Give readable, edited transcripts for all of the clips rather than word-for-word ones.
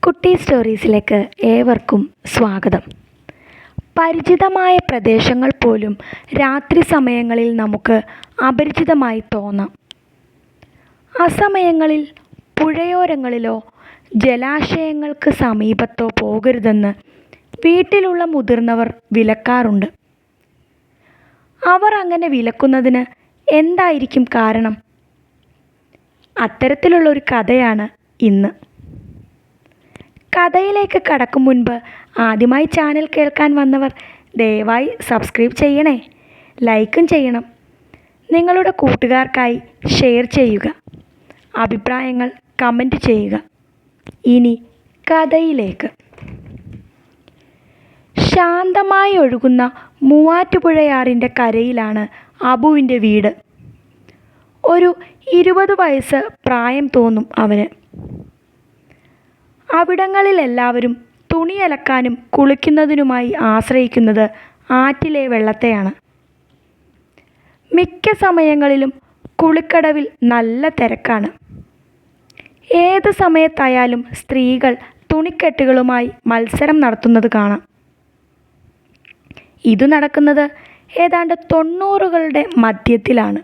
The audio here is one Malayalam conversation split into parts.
കുട്ടി സ്റ്റോറീസിലേക്ക് ഏവർക്കും സ്വാഗതം. പരിചിതമായ പ്രദേശങ്ങൾ പോലും രാത്രി സമയങ്ങളിൽ നമുക്ക് അപരിചിതമായി തോന്നാം. അസമയങ്ങളിൽ പുഴയോരങ്ങളിലോ ജലാശയങ്ങൾക്ക് സമീപത്തോ പോകരുതെന്ന് വീട്ടിലുള്ള മുതിർന്നവർ വിലക്കാറുണ്ട്. അവർ അങ്ങനെ വിലക്കുന്നതിന് എന്തായിരിക്കും കാരണം? അത്തരത്തിലുള്ളൊരു കഥയാണ് ഇന്ന്. കഥയിലേക്ക് കടക്കും മുൻപ് ആദ്യമായി ചാനൽ കേൾക്കാൻ വന്നവർ ദയവായി സബ്സ്ക്രൈബ് ചെയ്യണേ, ലൈക്കും ചെയ്യണം. നിങ്ങളുടെ കൂട്ടുകാർക്കായി ഷെയർ ചെയ്യുക, അഭിപ്രായങ്ങൾ കമൻറ്റ് ചെയ്യുക. ഇനി കഥയിലേക്ക്. ശാന്തമായി ഒഴുകുന്ന മൂവാറ്റുപുഴയാറിൻ്റെ കരയിലാണ് അബുവിൻ്റെ വീട്. ഒരു 20 വയസ്സ് പ്രായം തോന്നും അവന്. അവിടങ്ങളിലെല്ലാവരും തുണിയലക്കാനും കുളിക്കുന്നതിനുമായി ആശ്രയിക്കുന്നത് ആറ്റിലെ വെള്ളത്തെയാണ്. മിക്ക സമയങ്ങളിലും കുളിക്കടവിൽ നല്ല തിരക്കാണ്. ഏത് സമയത്തായാലും സ്ത്രീകൾ തുണിക്കെട്ടുകളുമായി മത്സരം നടത്തുന്നത് കാണാം. ഇത് നടക്കുന്നത് ഏതാണ്ട് 90കളുടെ മധ്യത്തിലാണ്.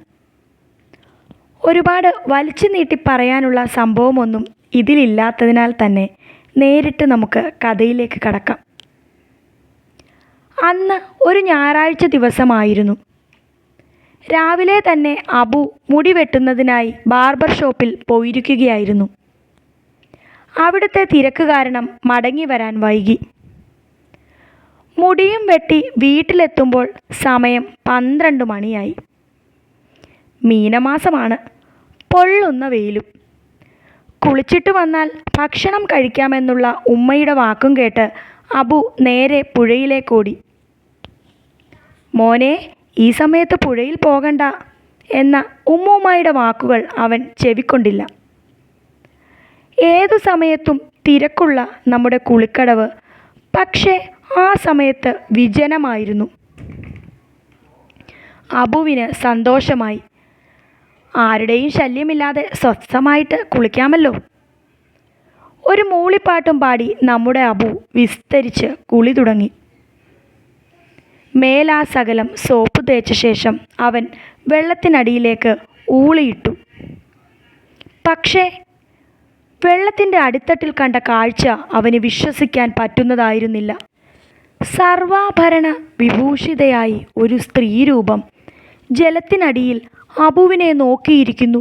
ഒരുപാട് വലിച്ചു നീട്ടി പറയാനുള്ള സംഭവമൊന്നും ഇതിലില്ലാത്തതിനാൽ തന്നെ നേരിട്ട് നമുക്ക് കഥയിലേക്ക് കടക്കാം. അന്ന് ഒരു ഞായറാഴ്ച ദിവസമായിരുന്നു. രാവിലെ തന്നെ അബു മുടി വെട്ടുന്നതിനായി ബാർബർ ഷോപ്പിൽ പോയിരിക്കുകയായിരുന്നു. അവിടുത്തെ തിരക്ക് കാരണം മടങ്ങി വരാൻ വൈകി. മുടിയും വെട്ടി വീട്ടിലെത്തുമ്പോൾ സമയം 12 മണിയായി. മീനമാസമാണ്, പൊള്ളുന്ന വെയിലും. കുളിച്ചിട്ട് വന്നാൽ ഭക്ഷണം കഴിക്കാമെന്നുള്ള ഉമ്മയുടെ വാക്കും കേട്ട് അബു നേരെ പുഴയിലേക്കോടി. മോനെ, ഈ സമയത്ത് പുഴയിൽ പോകണ്ട എന്ന ഉമ്മൂമ്മയുടെ വാക്കുകൾ അവൻ ചെവിക്കൊണ്ടില്ല. ഏതു സമയത്തും തിരക്കുള്ള നമ്മുടെ കുളിക്കടവ് പക്ഷേ ആ സമയത്ത് വിജനമായിരുന്നു. അബുവിന് സന്തോഷമായി. ആരുടെയും ശല്യമില്ലാതെ സ്വസ്ഥമായിട്ട് കുളിക്കാമല്ലോ. ഒരു മൂളിപ്പാട്ടും പാടി നമ്മുടെ അബു വിസ്തരിച്ച് കുളി തുടങ്ങി. മേലാസകലം സോപ്പ് തേച്ച ശേഷം അവൻ വെള്ളത്തിനടിയിലേക്ക് ഊളിയിട്ടു. പക്ഷേ വെള്ളത്തിൻ്റെ അടിത്തട്ടിൽ കണ്ട കാഴ്ച അവന് വിശ്വസിക്കാൻ പറ്റുന്നതായിരുന്നില്ല. സർവാഭരണ വിഭൂഷിതയായി ഒരു സ്ത്രീരൂപം ജലത്തിനടിയിൽ അബുവിനെ നോക്കിയിരിക്കുന്നു.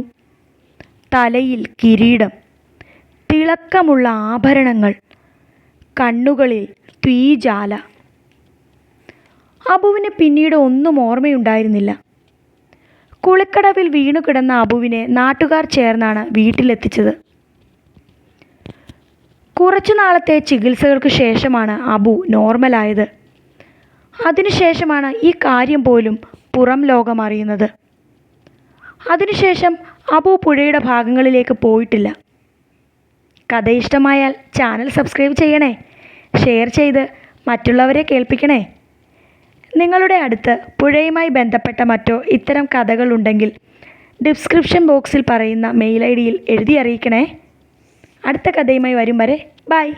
തലയിൽ കിരീടം, തിളക്കമുള്ള ആഭരണങ്ങൾ, കണ്ണുകളിൽ തീജാല. അബുവിന് പിന്നീട് ഒന്നും ഓർമ്മയുണ്ടായിരുന്നില്ല. കുളിക്കടവിൽ വീണു കിടന്ന അബുവിനെ നാട്ടുകാർ ചേർന്നാണ് വീട്ടിലെത്തിച്ചത്. കുറച്ചു നാളത്തെ ചികിത്സകൾക്ക് ശേഷമാണ് അബു നോർമലായത്. അതിനുശേഷമാണ് ഈ കാര്യം പോലും പുറം ലോകം അറിയുന്നത്. അതിനുശേഷം അബു പുഴയുടെ ഭാഗങ്ങളിലേക്ക് പോയിട്ടില്ല. കഥ ഇഷ്ടമായാൽ ചാനൽ സബ്സ്ക്രൈബ് ചെയ്യണേ, ഷെയർ ചെയ്ത് മറ്റുള്ളവരെ കേൾപ്പിക്കണേ. നിങ്ങളുടെ അടുത്ത് പുഴയുമായി ബന്ധപ്പെട്ട മറ്റോ ഇത്തരം കഥകളുണ്ടെങ്കിൽ ഡിസ്ക്രിപ്ഷൻ ബോക്സിൽ പറയുന്ന മെയിൽ ID യിൽ എഴുതി അറിയിക്കണേ. അടുത്ത കഥയുമായി വരും വരെ ബൈ.